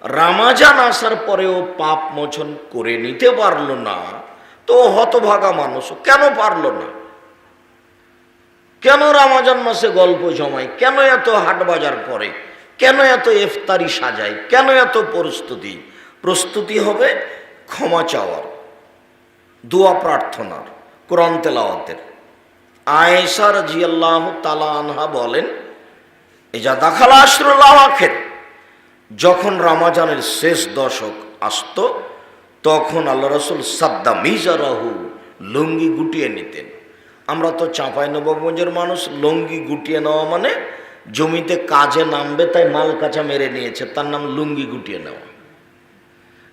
রামাজান আসার পরেও পাপ মোচন করে নিতে পারলো না, তো হতভাগা মানুষ কেন পারলো না? কেন রামাজান মাসে গল্প জমায়, কেন এত হাট বাজার করে, কেন এত ইফতারি সাজায়, কেন এত প্রস্তুতি হবে ক্ষমা চাওয়ার, দোয়া প্রার্থনার, কোরআন তেলাওয়াতের। আয়েশা রাদিয়াল্লাহু তাআলা আনহা বলেন, এজা দাখালা আশরুল আওয়াখির, যখন রমজানের শেষ দশক আসত তখন আল্লাহ রাসূল সাদ্দা মিজারাহু, লুঙ্গি গুটিয়ে নিতেন। আমরা তো চাঁপাইনবাবগঞ্জের মানুষ, লুঙ্গি গুটিয়ে নেওয়া মানে জমিতে কাজে নামবে তাই মাল কাঁচা মেরে নিয়েছে, তার নাম লুঙ্গি গুটিয়ে নেওয়া।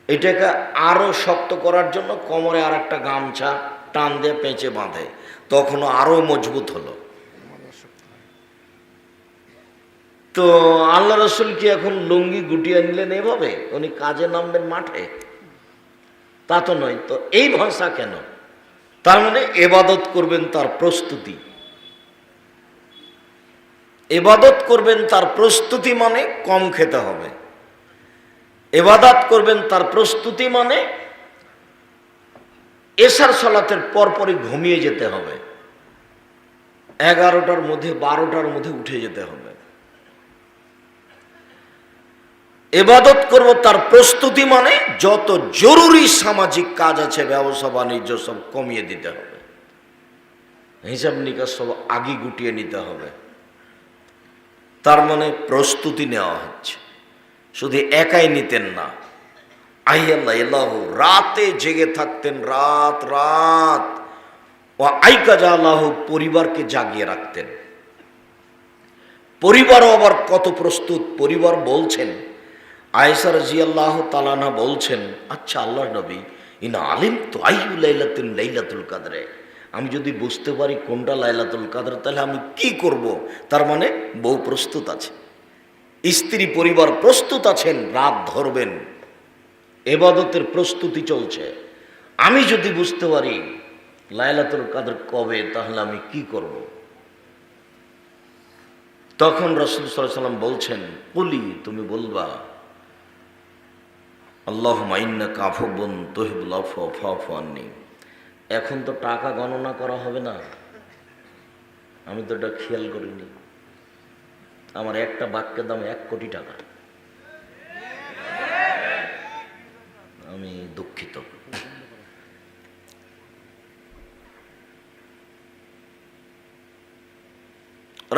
এটাকে আরো শক্ত করার জন্য কোমরে আর একটা গামছা টান দিয়ে পেঁচে বাঁধে, তখন আরো মজবুত হলো। তো আল্লাহ রসুল কি এখন লুঙ্গি গুটিয়ে নিলেন এভাবে? উনি কাজে নামবেন মাঠে? তা তো নয়। তো এই ভাষা কেন? তার মানে এবাদত করবেন তার প্রস্তুতি, এবাদত করবেন তার প্রস্তুতি মানে কম খেতে হবে, এবাদত করবেন তার প্রস্তুতি মানে এশার সালাতের পরপরই ঘুমিয়ে যেতে হবে, 11টার মধ্যে 12টার মধ্যে উঠে যেতে হবে। এবাদত করব তার প্রস্তুতি মানে যত জরুরি সামাজিক কাজ আছে, ব্যবসা বাণিজ্য সব কমিয়ে দিতে হবে, হিসাব নিকাশ সব আগে গুটিয়ে নিতে হবে। তার মানে প্রস্তুতি নেওয়া হচ্ছে। শুধু একাই নিতেন না, আল্লাহ রাতে জেগে থাকতেন, রাত রাত। ও আইকাজা আল্লাহ, পরিবারকে জাগিয়ে রাখতেন। পরিবারও আবার কত প্রস্তুত। পরিবার বলছেন, আয়েশা রাদিয়াল্লাহু তাআলা আনহা বলছেন, আচ্ছা আল্লাহর নবী, ইন আলিম তো আইয়ু লাইলাতুন লাইলাতুল কদরে, আমি যদি বুঝতে পারি কোনটা লাইলাতুল কদর তাহলে আমি কি করব? তার মানে বউ প্রস্তুত আছে, স্ত্রী পরিবার প্রস্তুত আছেন, রাত ধরবেন, ইবাদতের প্রস্তুতি চলছে। আমি যদি বুঝতে পারি লাইলাতুল কদর কবে, তাহলে আমি কি করব? তখন রাসূল সাল্লাল্লাহু আলাইহি ওয়াসাল্লাম বলছেন, কুলি, তুমি বলবা, আল্লাহুম্মা ইন্নাকা আফুবুন তুহিব্বুল আফওয়া ফা'ফু আন্নী। এখন তো টাকা গণনা করা হবে না, আমি তো এটা খেয়াল করিনি। আমার একটা বাক্যের দাম 1 কোটি টাকা, আমি দুঃখিত।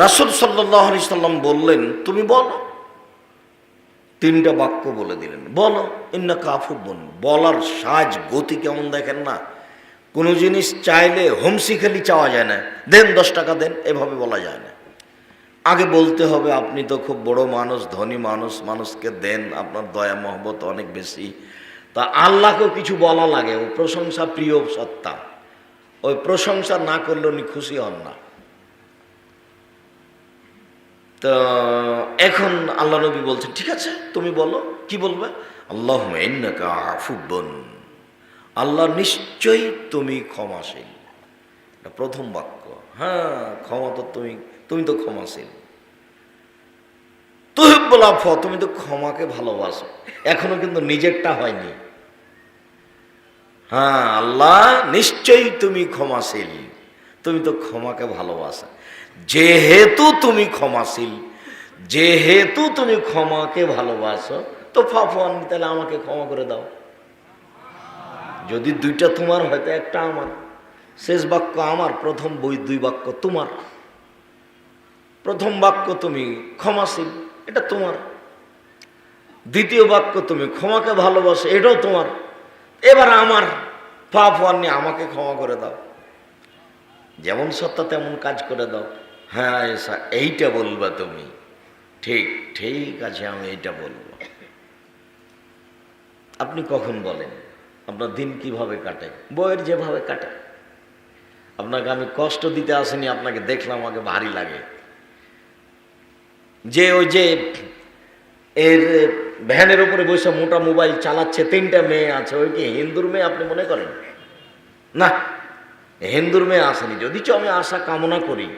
রাসূল সাল্লাল্লাহু আলাইহি সাল্লাম বললেন, তুমি বলো। 3টা বাক্য বলে দিলেন, বলো ইন্নাকা আফুবুন। বলার সাজ গতি কেমন দেখেন না? কোনো জিনিস চাইলে হোমসি খালি চাওয়া যায় না, দেন 10 টাকা দেন, এভাবে বলা যায় না। আগে বলতে হবে আপনি তো খুব বড় মানুষ, ধনী মানুষ, মানুষকে দেন, আপনার দয়া মহব্বত অনেক বেশি। তা আল্লাহকেও কিছু বলা লাগে, ও প্রশংসা প্রিয় সত্তা, ওই প্রশংসা না করলে উনি খুশি হন না। তো এখন আল্লাহ নবী বলছেন, ঠিক আছে তুমি বলো, কি বলবে? আল্লাহুম্মা ইন্নাকা আফুবুন, আল্লাহ নিশ্চয়ই তুমি ক্ষমাশীল। এটা প্রথম বাক্য। হ্যাঁ, ক্ষমা তো তুমি তো ক্ষমাশীল। তুহিব্বুল আফওয়া, তুমি তো ক্ষমাকে ভালোবাসো। এখনো কিন্তু নিজেরটা হয়নি। হ্যাঁ, আল্লাহ নিশ্চয়ই তুমি ক্ষমাশীল, তুমি তো ক্ষমাকে ভালোবাসো। যেহেতু তুমি ক্ষমাশীল, যেহেতু তুমি ক্ষমাকে ভালোবাসো, তো ফাফু আন্নী, তাহলে আমাকে ক্ষমা করে দাও। যদি 2টা তোমার হয়তো একটা আমার, শেষ বাক্য আমার, প্রথম 2 বাক্য তোমার। প্রথম বাক্য তুমি ক্ষমাশীল, এটা তোমার। দ্বিতীয় বাক্য তুমি ক্ষমাকে ভালোবাসো, এটাও তোমার। এবার আমার, ফাফু আন্নী, আমাকে ক্ষমা করে দাও, যেমন সত্তা তেমন কাজ করে দাও। হ্যাঁ আয়েশা, এইটা বলবা তুমি, ঠিক ঠিক আছে, আমি এইটা বলবো। আপনি কখন বলেন? আপনার দিন কিভাবে কাটে? বইয়ের যেভাবে কাটে। আপনাকে আমি কষ্ট দিতে আসিনি, আপনাকে দেখলাম আমাকে ভারী লাগে। যে ওই যে এর ভ্যানের উপরে বসে মোটা মোবাইল চালাচ্ছে, 3টা মেয়ে আছে, ওই কি হিন্দুর মেয়ে আপনি মনে করেন? না, হিন্দুর মেয়ে আসেনি। যদিচ আমি আশা কামনা করি,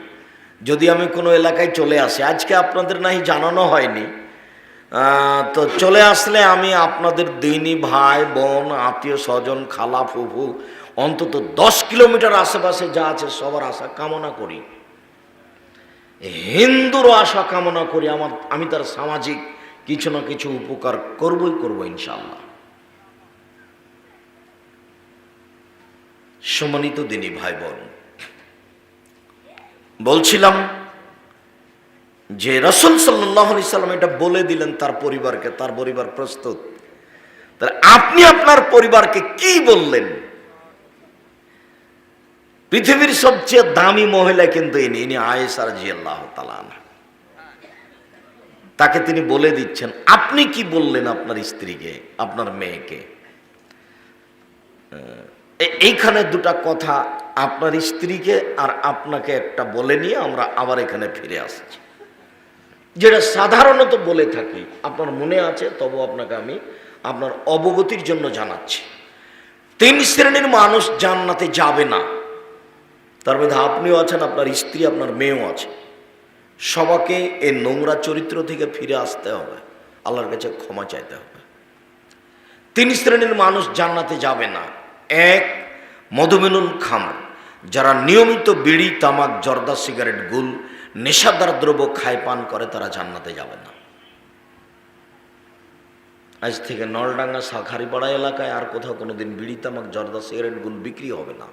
যদি আমি কোনো এলাকায় চলে আসি, আজকে আপনাদের নাহি জানানো হয়নি, তো চলে আসলে আমি আপনাদের দিনী ভাই বোন আত্মীয় স্বজন খালা ফুফু অন্তত 10 কিলোমিটার আশেপাশে যা আছে সবার আশা কামনা করি, হিন্দুরও আশা কামনা করি। আমি তার সামাজিক কিছু না কিছু উপকার করবই করব ইনশাআল্লাহ। সম্মানিত দিনী ভাই বোন, বলছিলাম যে রাসূল সাল্লাল্লাহু আলাইহি সাল্লাম এটা বলে দিলেন তার পরিবারকে, তার পরিবার প্রস্তুত। তাহলে আপনি আপনার পরিবারকে কি বললেন? পৃথিবীর সবচেয়ে দামি মহিলা কিন্তু ইনি আয়েশা রাদিয়াল্লাহু তাআলা আনহা। তাকে তিনি বলে দিচ্ছেন আপনি কি বললেন আপনার স্ত্রীকে, আপনার মেয়েকে। এইখানে দুটা কথা, আপনার স্ত্রীকে আর আপনাকে একটা বলে নিয়ে আমরা আবার এখানে ফিরে আসছি, যেটা সাধারণত বলে থাকি। আপনার মনে আছে, তবু আপনাকে আমি আপনার অবগতির জন্য জানাচ্ছি। 3 শ্রেণীর মানুষ জান্নাতে যাবে না, তার মধ্যে আপনিও আছেন, আপনার স্ত্রী, আপনার মেয়েও আছে। সবাইকে এই নোংরা চরিত্র থেকে ফিরে আসতে হবে, আল্লাহর কাছে ক্ষমা চাইতে হবে। 3 শ্রেণীর মানুষ জান্নাতে যাবে না। 1, মধুমেনুল খামর, যারা নিয়মিত বিড়ি তামাক জর্দা সিগারেট গুল নেশাদার দ্রব্য খায় পান করে, তারা জান্নাতে যাবে না। আজ থেকে নলডাঙ্গা শাখারিপাড়া এলাকায় আর কোথাও কোনোদিন বিড়ি তামাক জর্দা সিগারেট গুল বিক্রি হবে না।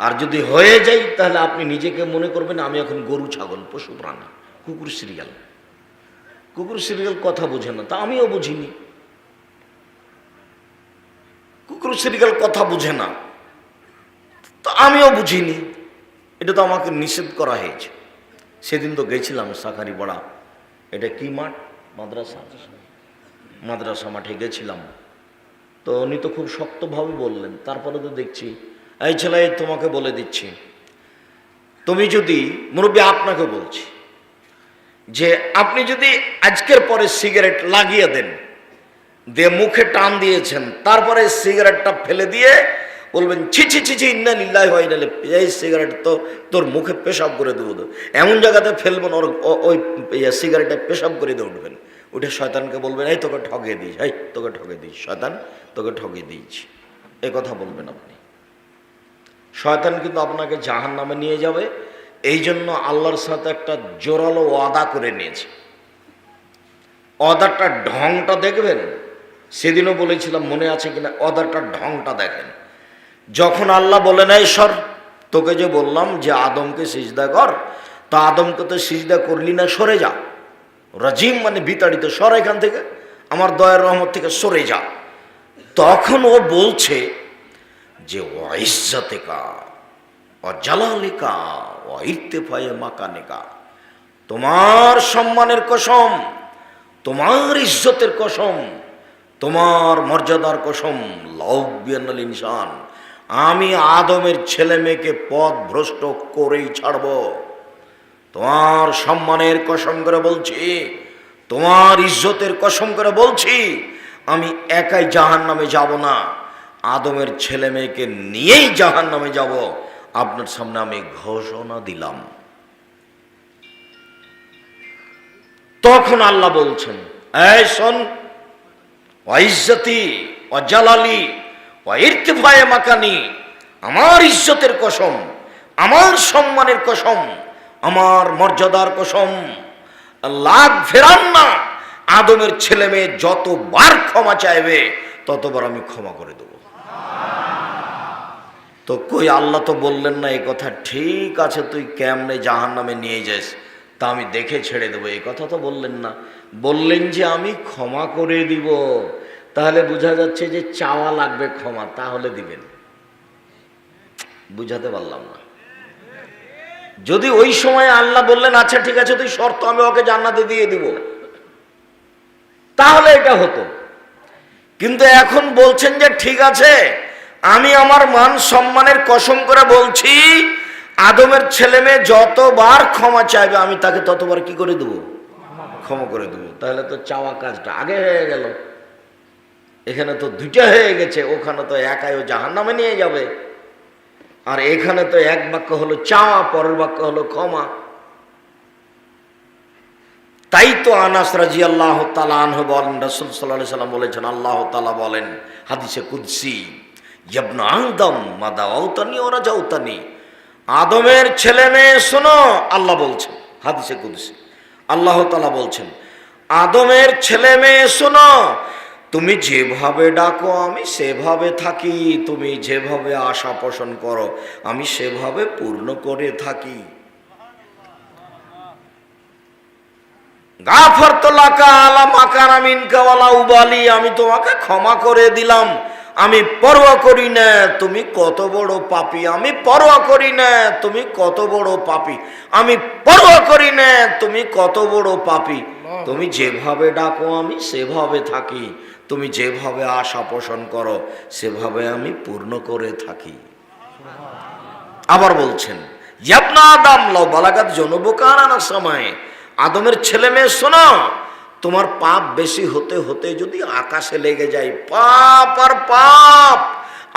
আর যদি হয়ে যায় তাহলে আপনি নিজেকে মনে করবেন আমি এখন গরু ছাগল পশু প্রাণী, কুকুর সিরিয়াল। কুকুর সিরিয়াল কথা বোঝে না, তা আমিও বুঝিনি। কুকুর সিরিয়াল কথা বুঝে না, তো আমিও বুঝিনি। এটা তো আমাকে নিষেধ করা হয়েছে। সেদিন তো গেছিলাম শাখারিপাড়া, এটা কি মাঠ, মাদ্রাসা মাঠে গেছিলাম। তো উনি তো খুব শক্তভাবে বললেন। তারপরে তো দেখছি, এই ছেলে তোমাকে বলে দিচ্ছি, তুমি যদি, মুরব্বী আপনাকে বলছি, যে আপনি যদি আজকের পরে সিগারেট লাগিয়ে দেন, দিয়ে মুখে টান দিয়েছেন, তারপরে সিগারেটটা ফেলে দিয়ে বলবেন ছি ছি ছি ছি ইন্না লিল্লাহি ওয়া ইন্না ইলাইহি, এই সিগারেট তো তোর মুখে পেশাব করে দেবো, এমন জায়গাতে ফেলবেন ওর ওই সিগারেটে পেশাব করে দিয়ে উঠবেন। উঠে শয়তানকে বলবেন এই তোকে ঠকিয়ে দিস, এই তোকে ঠকিয়ে দিস, শয়তান তোকে ঠকিয়ে দিয়েছি, এ কথা বলবেন আপনি। শয়তান কিন্তু আপনাকে জাহান্নামে নিয়ে যাবে। এই জন্য আল্লাহর সাথে একটা জোরালো ওয়াদা করে নিয়েছে। ওয়াদাটার ঢংটা দেখবেন, সেদিনও বলেছিলাম, মনে আছে কিনা, ওয়াদাটার ঢংটা দেখেন। যখন আল্লাহ বলেন এই সর, তোকে যে বললাম যে আদমকে সিজদা কর, তা আদমকে তো সিজদা করলি না, সরে যা। রাজিম মানে বিতাড়িত, সর এখান থেকে, আমার দয়ার রহমত থেকে সরে যা। তখন ও বলছে যে ওয়াইজ্জাতিকা ওয়াজালালিকা ওয়াইরতিফায়ে মাকানিকা, তোমার সম্মানের কসম, তোমার ইজ্জতের কসম, তোমার মর্যাদার কসম, লাউবিয়ানাল ইনসান, আমি আদমের ছেলে মেয়েকে পথ ভ্রষ্ট করেই ছাড়ব। তোমার সম্মানের কসম করে বলছি, তোমার ইজ্জতের কসম করে বলছি, আমি একাই জাহান্নামে যাব না, আদমের ছেলে মেয়েকে নিয়েই জাহান্নামে যাব। আপনার সামনে আমি ঘোষণা দিলাম। তখন আল্লাহ বলছেন এই শোন, ওয়াইজ্জতি ওয়াজালালি ওয়াইরতিফায়ে মাকানি, আমার ইজ্জতের কসম, আমার সম্মানের কসম, আমার মর্যাদার কসম, লাগ ফেরান না, আদমের ছেলে মেয়ে যতবার ক্ষমা চাইবে ততবার আমি ক্ষমা করে দেব। তো কই আল্লাহ তো বললেন না এই কথা, ঠিক আছে তুই কেমনে জাহান্নামে নিয়ে যাস, তা আমি দেখে ছেড়ে দেবো, এই কথা তো বললেন না। বললেন যে আমি ক্ষমা করে দিব। তাহলে বোঝা যাচ্ছে যে চাওয়া লাগবে ক্ষমা, তাহলে দিবেন। বুঝাতে পারলাম না। যদি ওই সময় আল্লাহ বললেন আচ্ছা ঠিক আছে তুই শর্ত, আমি ওকে জান্নাতে দিয়ে দিব, তাহলে এটা হতো। কিন্তু এখন বলছেন যে ঠিক আছে, আমি আমার মান সম্মানের কসম করে বলছি, আদমের ছেলে মেয়ে যতবার ক্ষমা চাইবে আমি তাকে ততবার কি করে দেবো, ক্ষমা করে দেবো। তাহলে তো চাওয়া কাজটা আগে হয়ে গেল। এখানে তো দুইটা হয়ে গেছে, ওখানে তো একাই ও জাহান্নামে নিয়ে যাবে, আর এখানে তো এক বাক্য হলো চাওয়া, পরের বাক্য হলো ক্ষমা। তাই তো আনাস রাদিয়াল্লাহু তাআলা আনহু বলেন, রাসূল সাল্লাল্লাহু আলাইহি সাল্লাম বলেছেন, আল্লাহ তাআলা বলেন হাদিসে কুদসি, ইবনে আদম মা দাওতানি ওয়া রাজাউতানি, আদমের ছেলে মেয়ে শোনো, আল্লাহ বলছেন হাদিসে কুদসি, আল্লাহ তাআলা বলছেন, আদমের ছেলে মেয়ে শোনো, তুমি যেভাবে ডাকো আমি সেভাবে থাকি, তুমি যেভাবে আশা পোষণ করো আমি সেভাবে পূর্ণ করে থাকি। গাফারতু লাকা আলা মা কানা মিনকা ওয়ালা উবালি, আমি তোমাকে ক্ষমা করে দিলাম, আমি পরোয়া করি না তুমি কত বড় পাপী, আমি পরোয়া করি না তুমি কত বড় পাপী, আমি পরোয়া করি না তুমি কত বড় পাপী, তুমি যেভাবে ডাকো আমি সেভাবে থাকি, তুমি যেভাবে আশা পোষণ করো সেভাবে আমি পূর্ণ করে থাকি। আবার বলছেন, ইবনে আদম লাউ বালাগাত যুনুবুকা আনানাস সামায়ে, আদমের ছেলে মেয়ে শোনো, তোমার পাপ বেশি হতে হতে যদি আকাশে লেগে যায়, পাপ আর পাপ,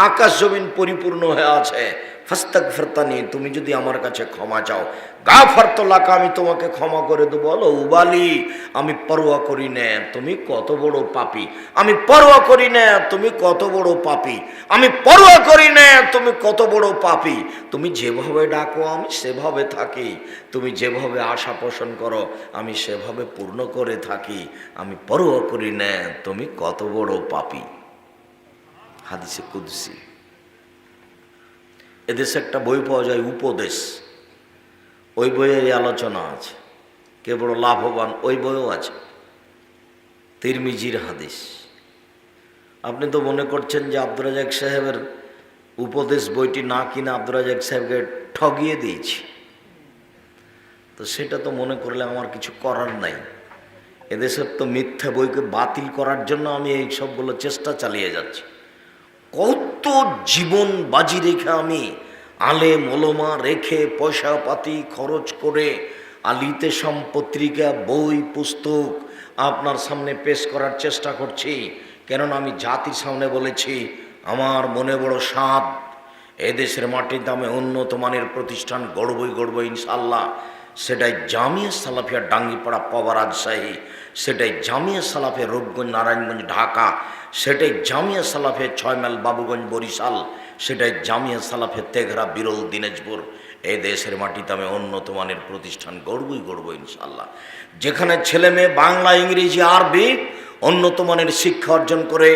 আকাশ জমিন পরিপূর্ণ হয়ে আছে, ফাস্তাগফিরতানি, তুমি যদি আমার কাছে ক্ষমা চাও, গাফারতু লাকা, আমি তোমাকে ক্ষমা করে দেবো, বলো উবালি, আমি পরোয়া করি না তুমি কত বড় পাপী, আমি পরোয়া করি না তুমি কত বড় পাপী, আমি পরোয়া করি না তুমি কত বড় পাপী, তুমি যেভাবে ডাকো আমি সেভাবে থাকি, তুমি যেভাবে আশা পোষণ করো আমি সেভাবে পূর্ণ করে থাকি, আমি পরোয়া করি না তুমি কত বড় পাপী। হাদিসে কুদসি। এদেশে একটা বই পাওয়া যায় উপদেশ, ওই বইয়ে এই আলোচনা আছে, কে বড় লাভবান, ওই বইও আছে, তিরমিজির হাদিস। আপনি তো মনে করছেন যে আব্দুর রাজ্জাক সাহেবের উপদেশ বইটি না কিনে আব্দুর রাজ্জাক সাহেবকে ঠগিয়ে দিয়েছি, তো সেটা তো মনে করলে আমার কিছু করার নাই। এদেশের তো মিথ্যা বইকে বাতিল করার জন্য আমি এই সবগুলো চেষ্টা চালিয়ে যাচ্ছি। কত জীবন বাজি রেখে আমি আলেম ওলামা রেখে পয়সা পাতি খরচ করে আলিতে পত্রিকা বই পুস্তক আপনার সামনে পেশ করার চেষ্টা করছি, কেননা আমি জাতির সামনে বলেছি আমার মনে বড় সাধ, এদেশের মাটিতে আমি উন্নত মানের প্রতিষ্ঠান গড়বই ইনশাল্লাহ। সেটাই জামিয়া সালাফিয়া ডাঙ্গিপাড়া পাওয়া রাজশাহী, সেটাই জামিয়া সালাফিয়া রূপগঞ্জ নারায়ণগঞ্জ ঢাকা, সেটাই জামিয়া সালাফিয়া 6 মাইল বাবুগঞ্জ বরিশাল, সেটাই জামিয়া সালাফিয়া তেঘরা বিরল দিনাজপুর। এই দেশের মাটিতে আমি উন্নত মানের প্রতিষ্ঠান গড়বই ইনশাল্লাহ, যেখানে ছেলে মেয়ে বাংলা ইংরেজি আরবি উন্নত মানের শিক্ষা অর্জন করে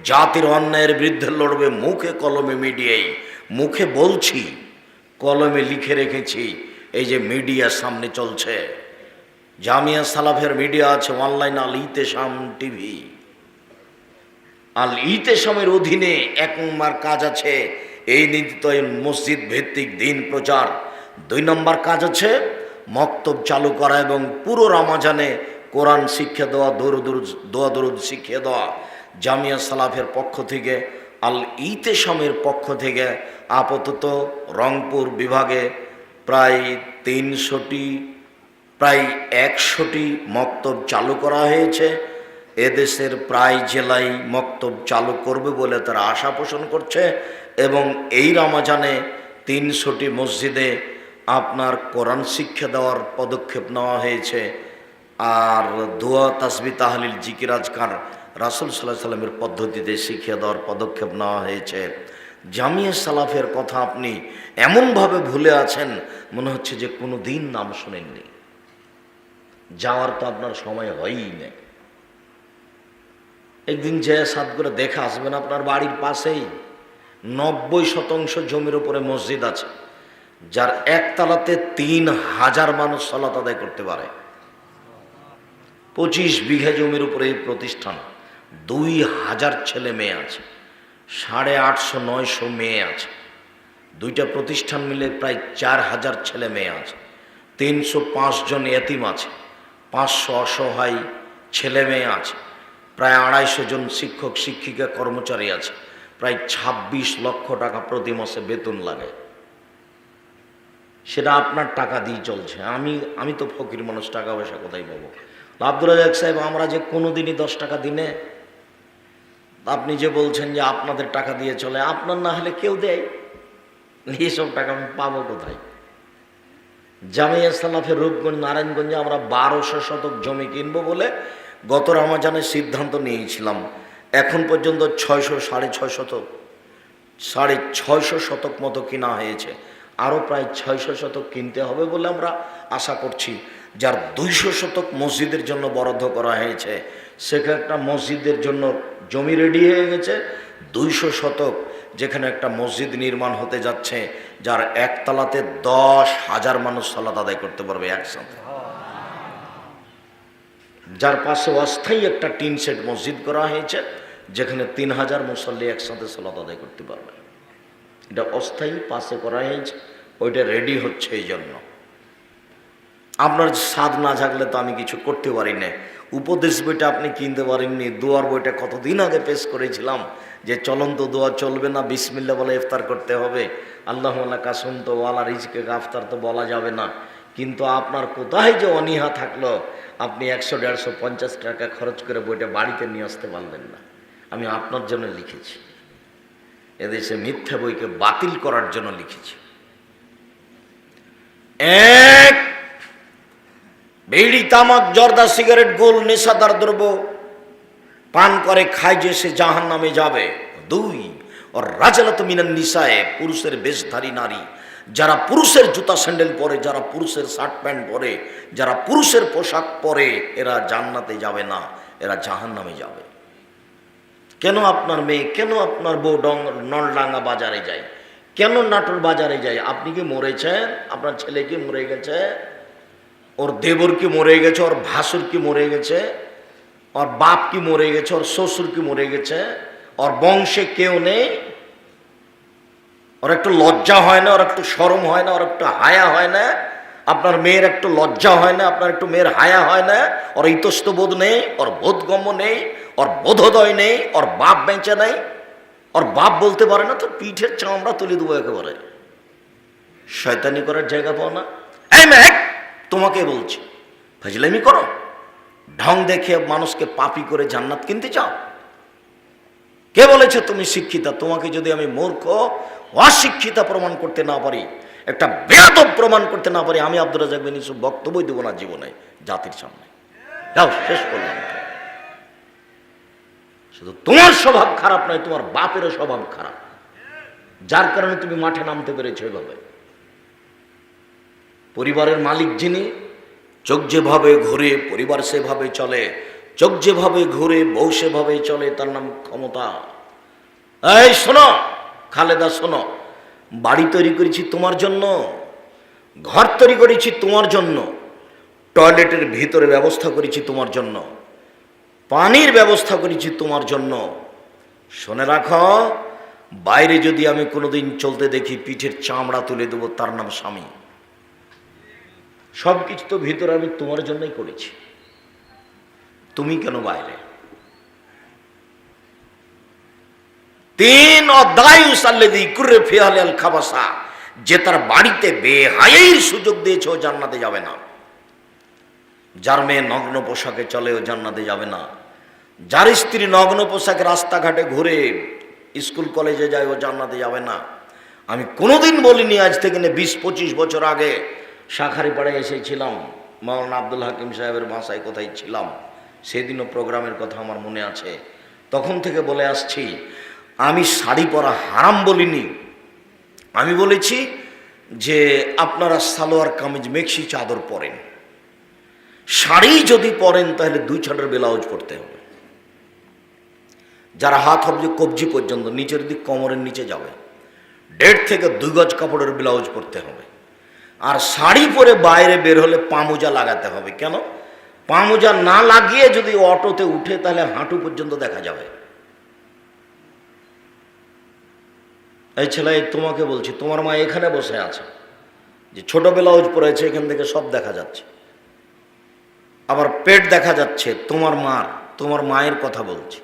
জাতির অন্যায়ের বিরুদ্ধে লড়বে, মুখে কলমে মিডিয়ায়, মুখে বলছি কলমে লিখে রেখেছি। এই যে মিডিয়া সামনে চলছে, জামিয়া সালাফের মিডিয়া আছে অনলাইন, আল ইতেশাম টিভি, আল ইতেশামের অধীনে 1 নম্বর কাজ আছে এই নীতিত মসজিদ ভিত্তিক দিন প্রচার, 2 নম্বর কাজ আছে মক্তব চালু করা এবং পুরো রমাজানে কোরআন শিক্ষা দেওয়া, দোয়া দরুদ শিখিয়ে দেওয়া। জামিয়া সালাফের পক্ষ থেকে, আল ইতেশামের পক্ষ থেকে আপাতত রংপুর বিভাগে প্রায় 300টি, প্রায় 100টি মক্তব চালু করা হয়েছে। এদেশের প্রায় জেলায় মক্তব চালু করবে বলে তারা আশা পোষণ করছে, এবং এই রমাজানে 300টি মসজিদে আপনার কোরআন শিক্ষা দেওয়ার পদক্ষেপ নেওয়া হয়েছে। আর দোয়া তাসবিহ তাহলিল জিকির আজকার রাসূল সাল্লাল্লাহু আলাইহি সাল্লামের পদ্ধতিতে শিক্ষা দেওয়ার পদক্ষেপ নেওয়া হয়েছে। জামিয়া সালাফের কথা আপনি এমনভাবে ভুলে আছেন মনে হচ্ছে যে কোনো দিন নাম শোনেননি। যাওয়ার তো আপনার সময় হয়ই না। একদিন যে সাত করে দেখে আসবেন, আপনার বাড়ির পাশেই 90% জমির উপরে মসজিদ আছে, যার একতলাতে 3000 মানুষ সালাত আদায় করতে পারে। 25 বিঘা জমির উপরে এই প্রতিষ্ঠান, 2000 ছেলে মেয়ে আছে, 850-900 মেয়ে আছে, 2টা প্রতিষ্ঠান মিলে প্রায় 4000 ছেলে মেয়ে আছে, 305 জন এতিম আছে, 500 অসহায় ছেলে মেয়ে আছে, প্রায় 250 জন শিক্ষক শিক্ষিকা কর্মচারী আছে, প্রায় 26 লক্ষ টাকা প্রতি মাসে বেতন লাগে। সেটা আপনার টাকা দিয়ে চলছে। আমি তো ফকির মানুষ, টাকা পয়সা কোথায় পাবো? আব্দুর রাজ্জাক সাহেব, আমরা যে কোনো দিনই 10 টাকা দিনে, আপনি যে বলছেন যে আপনাদের টাকা দিয়ে চলে, আপনার না হলে কেউ দেয়, এইসব টাকা আমি পাবো কোথায়? জামিয়া সালাফের রূপগঞ্জ নারায়ণগঞ্জে আমরা 1200 শতক জমি কিনবো বলে গত রমজানে সিদ্ধান্ত নিয়েছিলাম। এখন পর্যন্ত 600-650 শতক মতো কিনা হয়েছে। আরও প্রায় 600 শতক কিনতে হবে বলে আমরা আশা করছি। যার 200 শতক মসজিদের জন্য বরাদ্দ করা হয়েছে, সেখানে একটা মসজিদের জন্য জমি রেডি হয়ে গেছে। 200 শতক যেখানে একটা মসজিদ নির্মাণ হতে যাচ্ছে, যার একতলাতে 10,000 মানুষ সালাত আদায় করতে পারবে একসাথে। যার পাশে অস্থায়ী একটা টিন সেট মসজিদ করা হয়েছে, যেখানে 3000 মুসল্লি একসাথে সালাত আদায় করতে পারবে। এটা অস্থায়ী পাশে করা হয়েছে, ওইটা রেডি হচ্ছে। এই জন্য আপনার স্বাদ না থাকলে তো আমি কিছু করতে পারি না। উপদেশ বইটা আপনি কিনতে পারেননি, দোয়ার বইটা কতদিন আগে পেশ করেছিলাম যে চলন্ত দোয়া চলবে না, বিসমিল্লাহ বলে ইফতার করতে হবে। আল্লাহুম্মা কাসুম তো ওয়ালা রিজকে আফতার তো বলা যাবে না। কিন্তু আপনার কোথায় যে অনীহা থাকলো, আপনি 100-150 টাকা খরচ করে বইটা বাড়িতে নিয়ে আসতে পারলেন না। আমি আপনার জন্য লিখেছি, এদেশে মিথ্যা বইকে বাতিল করার জন্য লিখেছি। এক, বিড়ি, তামাক, জর্দা, সিগারেট, গোল, নেশাদার দ্রব্য পান করে খায় যে সে জাহান্নামে যাবে। 2, ওর রাজালাত মিনান নিসায়ে, পুরুষের বেশধারী নারী, যারা পুরুষের জুতা স্যান্ডেল পরে, যারা পুরুষের শার্ট প্যান্ট পরে, যারা পুরুষের পোশাক পরে, এরা জান্নাতে যাবে না, এরা জাহান্নামে যাবে। কেন আপনার মেয়ে, কেন আপনার বউ নলডাঙ্গা বাজারে যায়, কেন নাটোর বাজারে যায়? আপনি কি মরেছেন? আপনার ছেলে কি মরে গেছে? ওর দেবর কি মরে গেছে? ওর ভাসুর কি মরে গেছে? ওর বাপ কি মরে গেছে? ওর শ্বশুর কি মরে গেছে? ওর বংশে কেউ নেই? ওর একটু লজ্জা হয় না? ওর একটু শরম হয় না? ওর একটু হায়া হয় না? আপনার মেয়ের একটু লজ্জা হয় না? আপনার একটু মেয়ের হায়া হয় না? ওর ইতস্তবোধ নেই, ওর বোধগম্য নেই, ওর বোধোদয় নেই, ওর বাপ বেঁচে নেই, ওর বাপ বলতে পারে না, তো পিঠের চামড়া তুলে দেবো একেবারে। শয়তানি করার জায়গা পাও না? এই মেয়ে, তোমাকে বলছি, ফাজলামি করো? ঢং দেখে মানুষকে পাপী করে জান্নাত কিনতে চাও? কে বলেছে তুমি শিক্ষিতা? তোমাকে যদি আমি মূর্খ, অশিক্ষিতা প্রমাণ করতে না পারি, একটা বেয়াদব প্রমাণ করতে না পারি, আমি আব্দুর রাজ্জাক বিন ইউসুফ বক্তব্যই দেবো না জীবনে জাতির সামনে। যাও, শেষ করলাম। শুধু তোমার স্বভাব খারাপ নয়, তোমার বাপেরও স্বভাব খারাপ, যার কারণে তুমি মাঠে নামতে পেরেছো এভাবে। পরিবারের মালিক যিনি, চোখ যেভাবে ঘুরে পরিবার সেভাবে চলে, চোখ যেভাবে ঘুরে বউ সেভাবে চলে, তার নাম ক্ষমতা। এই শোনো খালেদা, শোনো, বাড়ি তৈরি করেছি তোমার জন্য, ঘর তৈরি করেছি তোমার জন্য, টয়লেটের ভিতরে ব্যবস্থা করেছি তোমার জন্য, পানির ব্যবস্থা করেছি তোমার জন্য। শুনে রাখো, বাইরে যদি আমি কোনোদিন চলতে দেখি, পিঠের চামড়া তুলে দেবো, তার নাম স্বামী। সব কিছু তো ভিতরে আমি তোমার জন্যই করেছি, তুমি কেন বাইরে? 3, যে তার বাড়িতে বেহায়ার সুযোগ দিয়েছে ও জান্নাতে যাবে না। যার মেয়ে নগ্ন পোশাকে চলে ও জান্নাতে যাবে না। যার স্ত্রী নগ্ন পোশাকে রাস্তাঘাটে ঘুরে স্কুল কলেজে যায় ও জান্নাতে যাবে না। আমি কোনোদিন বলিনি, আজ থেকে 20-25 বছর আগে শাঁখারীপাড়ায় এসেছিলাম, মাওলানা আব্দুল হাকিম সাহেবের বাসায় কোথায় ছিলাম, সেদিনও প্রোগ্রামের কথা আমার মনে আছে। তখন থেকে বলে আসছি, আমি শাড়ি পরা হারাম বলিনি, আমি বলেছি যে আপনারা সালোয়ার কামিজ মেক্সি চাদর পরেন, শাড়ি যদি পরেন তাহলে 2 ছাড়ের ব্লাউজ পরতে হবে, যারা হাত হবে কবজি পর্যন্ত, নিচের দিক কোমরের নিচে যাবে, 1.5 থেকে 2 গজ কাপড়ের ব্লাউজ পরতে হবে। আর শাড়ি পরে বাইরে বের হলে পামোজা লাগাতে হবে। কেন? পামোজা না লাগিয়ে যদি অটোতে উঠে তাহলে হাঁটু পর্যন্ত দেখা যাবে। এই ছেলে, তোমাকে বলছি, তোমার মা এখানে বসে আছে, যে ছোট ব্লাউজ পরেছে, এখান থেকে সব দেখা যাচ্ছে, আবার পেট দেখা যাচ্ছে তোমার মায়ের কথা বলছি।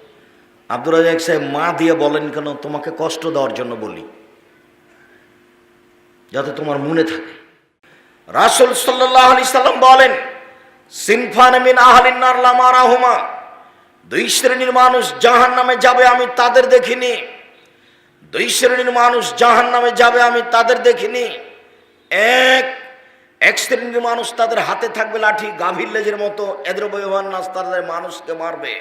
আব্দুর রাজ্জাক সাহেব মা দিয়ে বলেন কেন? তোমাকে কষ্ট দেওয়ার জন্য বলি, যাতে তোমার মনে থাকে। রাসূল সাল্লাল্লাহু আলাইহি সাল্লাম বলেন, সিনফান মিন আহলিন নার লা মারাহুমা, 2 শ্রেণীর মানুষ জাহান্নামে যাবে, আমি তাদের দেখিনি। 2 শ্রেণীর মানুষ জাহান্নামে যাবে, আমি তাদের দেখিনি। এক শ্রেণীর মানুষ তাদের হাতে থাকবে লাঠি, গাভীর লেজের মতো, এদের বৈবান নাস, তাদের মানুষকে মারবে।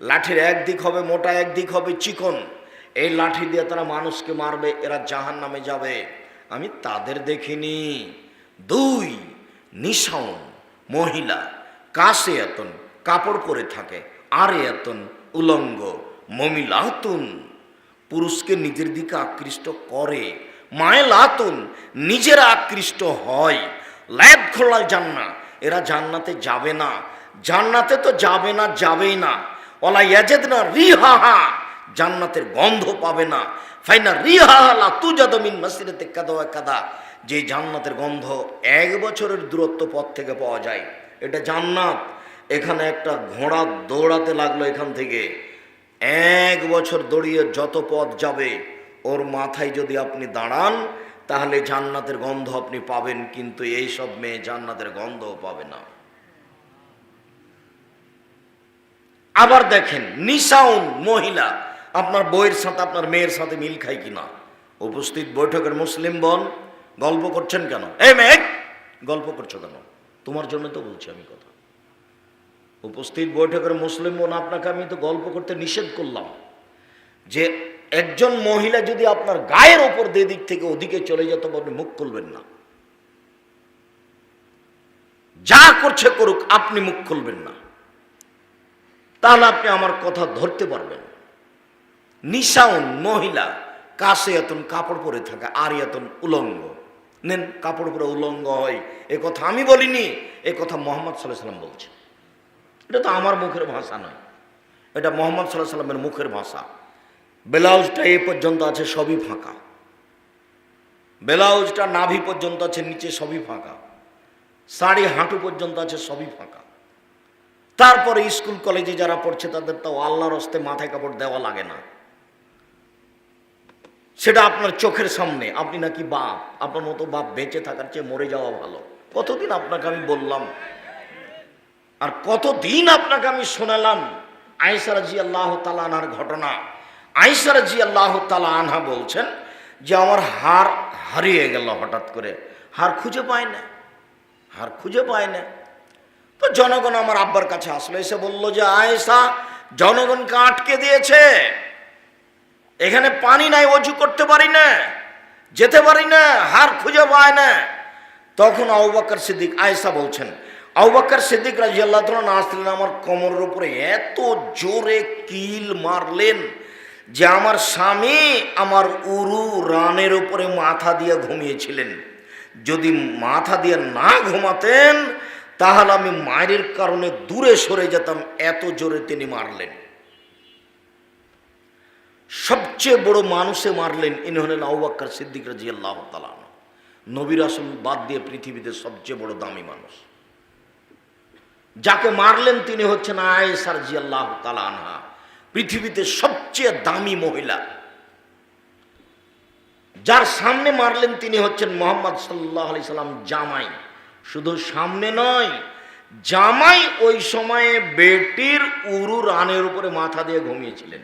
লাঠির একদিক হবে মোটা, একদিক হবে চিকন, এই লাঠি দিয়ে তারা মানুষকে মারবে, এরা জাহান্নামে যাবে। আমি তাদের দেখিনি। দুই, নিশাউন মহিলা, কাশে এতন কাপড় পরে থাকে, আর এতন উলঙ্গ, মমিলাতুন পুরুষকে নিজের দিকে আকৃষ্ট করে, মায়লাতুন নিজেরা আকৃষ্ট হয়, লাইব খোলাল জান্না এরা জান্নাতে যাবে না, জান্নাতে তো যাবে না, যাবেই না। ওলা ইয়াজিদনা রিহাহা জান্নাতের গন্ধ পাবে না। ফাইনা রিহাহা লা তুজাদু মিন মাসিরাতি কাদা ওয়া কাদা, যে জান্নাতের গন্ধ 1 বছরের দূরত্ব পথ থেকে পাওয়া যায়, এটা জান্নাত। এখানে একটা ঘোড়া দৌড়াতে লাগলো, এখান থেকে 1 বছর দৌড়িয়ে যত পথ যাবে, ওর মাথায় যদি আপনি দাঁড়ান তাহলে জান্নাতের গন্ধ আপনি পাবেন, কিন্তু এই সব মেয়ে জান্নাতের গন্ধও পাবে না। আবার দেখেন নিসাউন মহিলা, আপনার বইয়ের সাথে আপনার মেয়ের সাথে মিল খায় কিনা। উপস্থিত বৈঠকের মুসলিম বোন, গল্প করছেন কেন? এই মেয়ে গল্প করছো কেন? তোমার জন্য তো বলছি আমি কথা। উপস্থিত বৈঠকের মুসলিম বোন, আপনাকে আমি তো গল্প করতে নিষেধ করলাম যে একজন মহিলা যদি আপনার গায়ের ওপর দিক থেকে ওদিকে চলে যেত, আপনি মুখ খুলবেন না। যা করছে করুক, আপনি মুখ খুলবেন না, তাহলে আপনি আমার কথা ধরতে পারবেন। নিশাউন মহিলা, কাশে এতন কাপড় পরে থাকে, আর এতন উলঙ্গ। নেন, কাপড় পরে উলঙ্গ হয় এ কথা আমি বলিনি, এ কথা মোহাম্মদ সাল্লাল্লাহু আলাইহি ওয়াসাল্লাম বলছে। এটা তো আমার মুখের ভাষা নয়, এটা মোহাম্মদ সাল্লাল্লাহু আলাইহি ওয়াসাল্লামের মুখের ভাষা। ব্লাউজটা এ পর্যন্ত আছে, সবই ফাঁকা। ব্লাউজটা নাভি পর্যন্ত আছে, নিচে সবই ফাঁকা। শাড়ি হাঁটু পর্যন্ত আছে, সবই ফাঁকা। তারপরে স্কুল কলেজে যারা পড়ছে তাদের তো আল্লাহর হস্তে মাথায় কাপড় দেওয়া লাগে না, সেটা আপনার চোখের সামনে। আপনি নাকি বাপ, আপনার মতো বাপ বেঁচে থাকার চেয়ে মরে যাওয়া ভালো। কতদিন আপনাকে আমি বললাম, আর কতদিন আপনাকে আমি শোনালাম আয়েশা রাদিয়াল্লাহু তাআলা আনহার ঘটনা। আয়েশা রাদিয়াল্লাহু তাআলা আনহা বলছেন যে আমার হার হারিয়ে গেল, হঠাৎ করে হার খুঁজে পায় না, হার খুঁজে পায় না। তো জনগণ আমার আব্বার কাছে আসলো, এসে বলল যে আয়েশা, জনগণকে আটকে দিয়েছে, এখানে পানি নাই, অজু করতে পারি না, যেতে পারি না, হার খুঁজে পায় না। তখন আবু বকর সিদ্দিক, আয়েশা বলছেন, আবু বকর সিদ্দিক রাদিয়াল্লাহু তাআলা আসলেন, আমার কোমরের উপরে এত জোরে কিল মারলেন যে আমার স্বামী আমার উরু রানের উপরে মাথা দিয়ে ঘুমিয়েছিলেন। যদি মাথা দিয়ে না ঘুমাতেন তাহলে আমি মায়ের কারণে দূরে সরে যেতাম, এত জোরে তিনি মারলেন। সবচেয়ে বড় মানুষে মারলেন, ইনি হলেন আবু বকর সিদ্দিক রাদিয়াল্লাহু তাআলা। নবী রাসূল বাদ দিয়ে পৃথিবীতে সবচেয়ে বড় দামি মানুষ যাকে মারলেন তিনি হচ্ছেন আয়েশা রাদিয়াল্লাহু তাআলা আনহা, পৃথিবীতে সবচেয়ে দামি মহিলা। যার সামনে মারলেন তিনি হচ্ছেন মুহাম্মদ সাল্লাল্লাহু আলাইহি সাল্লাম জামাই। শুধু সামনে নয়, জামাই ওই সময়ে বেটির উরু রানের উপরে মাথা দিয়ে ঘুমিয়েছিলেন,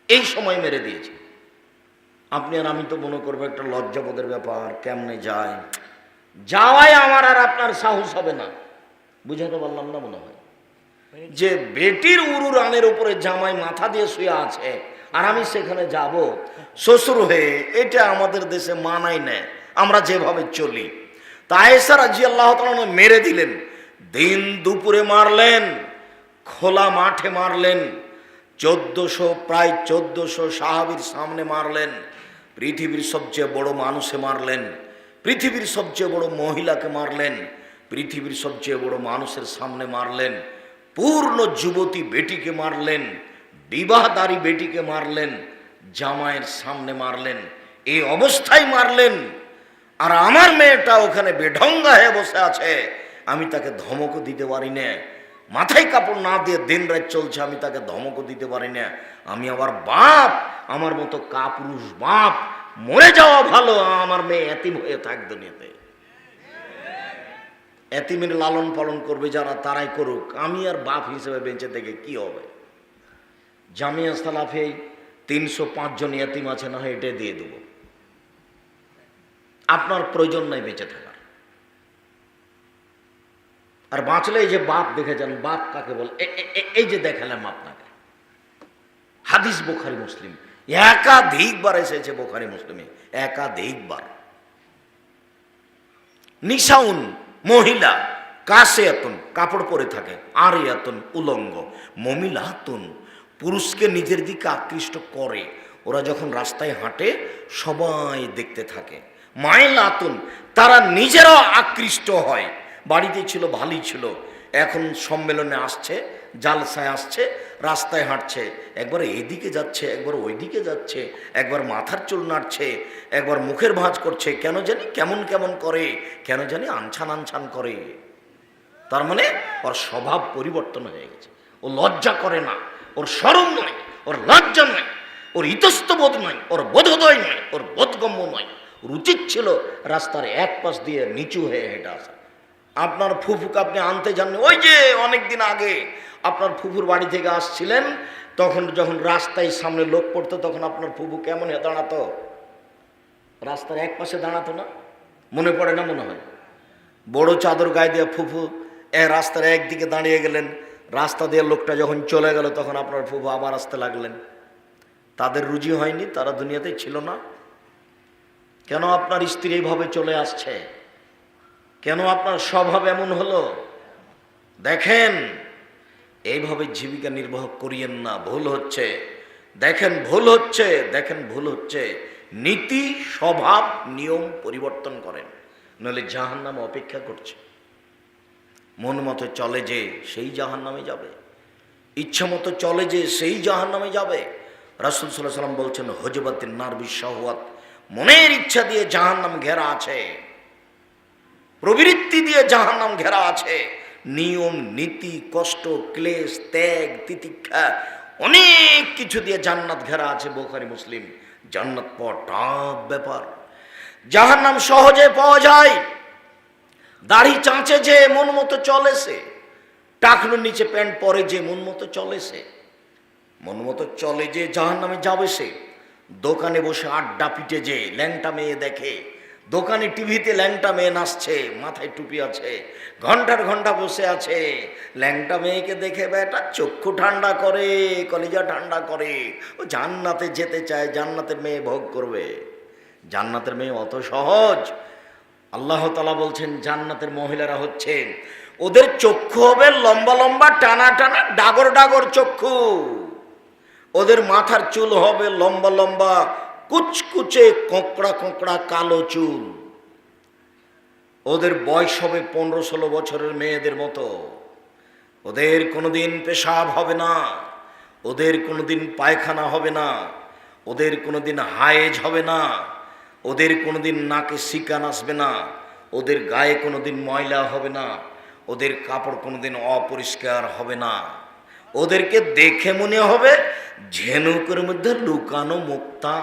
এই সময় মেরে দিয়েছে। আপনি আর আমি তো মনে করবো একটা লজ্জাবোধের ব্যাপার, কেমনে যায়, যাওয়াই আমার আর আপনার সাহস হবে না। বুঝাতে পারলাম না মনে হয়? যে বেটির উরু রানের উপরে জামাই মাথা দিয়ে শুয়ে আছে আর আমি সেখানে যাব শ্বশুর হয়ে, এটা আমাদের দেশে মানাই না, আমরা যেভাবে চলি। তা আয়েশা রাদিয়াল্লাহু তাআলা মেরে দিলেন, দিন দুপুরে মারলেন, খোলা মাঠে মারলেন, 1400 প্রায় 1400 সাহাবীর সামনে মারলেন, পৃথিবীর সবচেয়ে বড় মানুষে মারলেন, পৃথিবীর সবচেয়ে বড় মহিলাকে মারলেন, পৃথিবীর সবচেয়ে বড় মানুষের সামনে মারলেন, পূর্ণ যুবতী বেটিকে মারলেন, বিবাহদারী বেটিকে মারলেন, জামাইয়ের সামনে মারলেন, এই অবস্থায় মারলেন। আর আমার মেয়েটা ওখানে বেঢঙ্গা হয়ে বসে আছে, আমি তাকে ধমকও দিতে পারি না, মাথায় কাপড় না দিয়ে দিন রাত চলছে, আমি তাকে ধমকও দিতে পারি না। আমি আবার বাপ, আমার মতো কাপুরুষ বাপ, মরে যাওয়া ভালো, আমার মেয়ে এতিম হয়ে থাক দুনিয়াতে। এতিমের লালন পালন করবে যারা, তারাই করুক, আমি আর বাপ হিসেবে বেঁচে থেকে কি হবে? জামিয়া সালাফে 305 জন এতিম আছে, না হয় এটা দিয়ে দেবো, আপনার প্রয়োজন নাই বেঁচে থাকার। আর বাঁচলে এই যে বাপ দেখেছেন, বাপ কাকে বলে, এই যে দেখালাম আপনাকে, হাদিস বুখারী মুসলিম, একাধিকবার এসেছে বুখারী মুসলিমে, একাধিকবার। নিসাউন মহিলা, কাসিয়াতুন কাপড় পরে থাকে, আরিয়াতুন উলঙ্গ, মমিলাতুন পুরুষকে নিজের দিকে আকৃষ্ট করে, ওরা যখন রাস্তায় হাঁটে সবাই দেখতে থাকে, মাইলাতুন তারা নিজেরাও আকৃষ্ট হয়। বাড়িতে ছিল ভালোই ছিল, এখন সম্মেলনে আসছে, জালসায় আসছে, রাস্তায় হাঁটছে, একবার এদিকে যাচ্ছে, একবার ওইদিকে যাচ্ছে, একবার মাথার চুল নাড়ছে, একবার মুখের ভাঁজ করছে, কেন জানি কেমন কেমন করে, কেন জানি আনছান আনছান করে। তার মানে ওর স্বভাব পরিবর্তন হয়ে গেছে। ও লজ্জা করে না, ওর শরম নয়, ওর লজ্জা নয়, ওর ইতস্তবোধ নয়, ওর বোধোদয় নয়, ওর বোধগম্য নয়। ওর উচিত ছিল রাস্তার এক পাশ দিয়ে নিচু হয়ে হেঁটে আসা। আপনার ফুফুকে আপনি আনতে যাননি, ওই যে অনেক দিন আগে আপনার ফুফুর বাড়ি থেকে আসছিলেন, তখন যখন রাস্তায় সামনে লোক পড়তো, তখন আপনার ফুফু কেমন দাঁড়াতো? রাস্তার এক পাশে দাঁড়াতো না? মনে পড়ে না? মনে হয় বড় চাদর গায়ে দিয়ে ফুফু রাস্তার একদিকে দাঁড়িয়ে গেলেন, রাস্তা দিয়ে লোকটা যখন চলে গেল, তখন আপনার ফুফু আবার আসতে লাগলেন। তাদের রুজি হয়নি, তারা দুনিয়াতে ছিল না। কেন আপনার স্ত্রী এইভাবে চলে আসছে? কেন আপনার স্বভাব এমন হলো? দেখেন, এইভাবে জীবিকা নির্বাহ করিয়েন না, ভুল হচ্ছে। দেখেন ভুল হচ্ছে, দেখেন ভুল হচ্ছে। নীতি, স্বভাব, নিয়ম পরিবর্তন করেন, নইলে জাহান্নাম অপেক্ষা করছে। মন মতো চলে যে সেই জাহান্নামে যাবে, ইচ্ছা মতো চলে যে সেই জাহান্নামে যাবে। রাসূল সাল্লাল্লাহু আলাইহি ওয়াসাল্লাম বলছেন, হুজবাতিন নার বিশাহওয়াত, মনের ইচ্ছা দিয়ে জাহান্নাম ঘেরা আছে, প্রবৃত্তি দিয়ে জাহান্নাম ঘেরা আছে। নিয়ম, নীতি, কষ্ট, ক্লেশ, ত্যাগ, তিতিক্ষা, অনেক কিছু দিয়ে জান্নাত ঘেরা আছে। বুখারী মুসলিম। জান্নাত পাওয়া টাফ ব্যাপার, জাহান্নাম সহজে পাওয়া যায়। দাড়ি চাঁচে যে মন মতো চলেছে, টাকনুর নিচে প্যান্ট পরে যে মন মতো চলেছে, মন মতো চলে যে জাহান্নামে যাবে সে। দোকানে বসে আড্ডা পিটে যে ল্যাংটা মেয়ে দেখে, দোকানে টিভিতে ল্যাংটা মেয়ে নাচছে, মাথায় টুপি আছে, ঘন্টার ঘন্টা বসে আছে, ল্যাংটা মেয়েকে দেখে বেটা চক্ষু ঠান্ডা করে, কলিজা ঠান্ডা করে। ও জান্নাতে যেতে চায়, জান্নাতের মেয়ে ভোগ করবে। জান্নাতের মেয়ে অত সহজ? আল্লাহ তাআলা বলছেন, জান্নাতের মহিলারা হচ্ছে, ওদের চক্ষু হবে লম্বা লম্বা, টানা টানা, ডাগর ডাগর চক্ষু। ওদের মাথার চুল হবে লম্বা লম্বা, কুচকুচে, কোঁকড়া কোঁকড়া কালো চুল। ওদের বয়স হবে 15-16 বছরের মেয়েদের মতো। ওদের কোনোদিন পেশাব হবে না, ওদের কোনোদিন পায়খানা হবে না, ওদের কোনোদিন হায়েজ হবে না, ওদের কোনোদিন নাকে শিকান আসবে না, ওদের গায়ে কোনোদিন ময়লা হবে না, ওদের কাপড় কোনোদিন অপরিষ্কার হবে না। ওদেরকে দেখে মনে হবে ঝিনুকের মধ্যে লুকানো মুক্তা।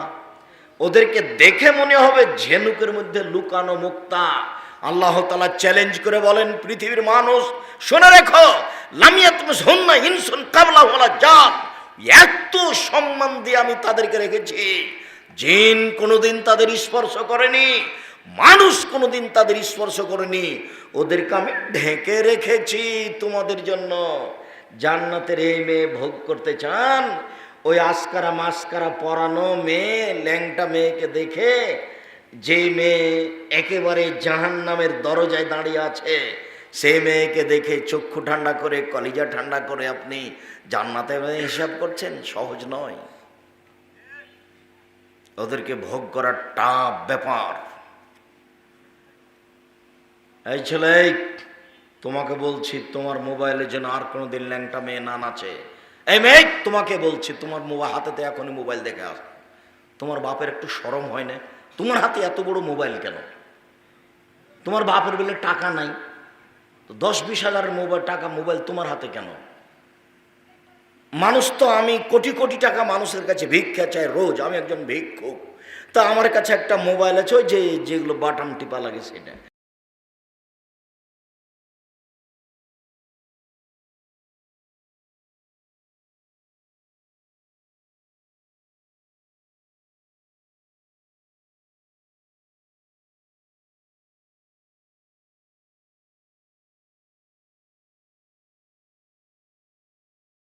ওদেরকে দেখে মনে হবে ঝিনুকের মধ্যে লুকানো মুক্তা। আল্লাহ তাআলা চ্যালেঞ্জ করে বলেন, পৃথিবীর মানুষ শুনে রেখো, লামিয়াতমুসহুন্না ইনসুন ক্বাবলা ওয়ালা জান, এত সম্মান দিয়ে আমি তাদেরকে রেখেছি। জিন কোনোদিন তাদের স্পর্শ করেনি, মানুষ কোনোদিন তাদের স্পর্শ করেনি। ওদেরকে আমি ঢেকে রেখেছি তোমাদের জন্য। জান্নাতের এই মেয়ে ভোগ করতে চান? ওই আস্কারা মাস্কারা পরানো মেয়ে, ল্যাংটা মেয়েকে দেখে, যে মেয়ে একেবারে জাহান্নামের দরজায় দাঁড়িয়ে আছে, সেই মেয়েকে দেখে চক্ষু ঠান্ডা করে, কলিজা ঠান্ডা করে আপনি জান্নাতে হিসাব করছেন? সহজ নয়। ওদেরকে ভোগ করার টাফ ব্যাপার। এই ছেলে, তোমাকে বলছি, তোমার মোবাইলে যেন আর কোনোদিন ল্যাংটা মেয়ে না নাচে। এই মেয়ে, তোমাকে বলছি, তোমার মোবাইল হাতেতে এখনই মোবাইল দেখে আস। তোমার বাপের একটু শরম হয় না? তোমার হাতে এত বড় মোবাইল কেন? তোমার বাপের বলে টাকা নাই, তো 10-20 হাজারের মোবাইল, টাকা মোবাইল তোমার হাতে কেন? মানুষ তো, আমি কোটি কোটি টাকা মানুষের কাছে ভিক্ষা চাই রোজ, আমি একজন ভিক্ষুক, তা আমার কাছে একটা মোবাইল আছে, ওই যেগুলো বাটন টিপা লাগে সেটা।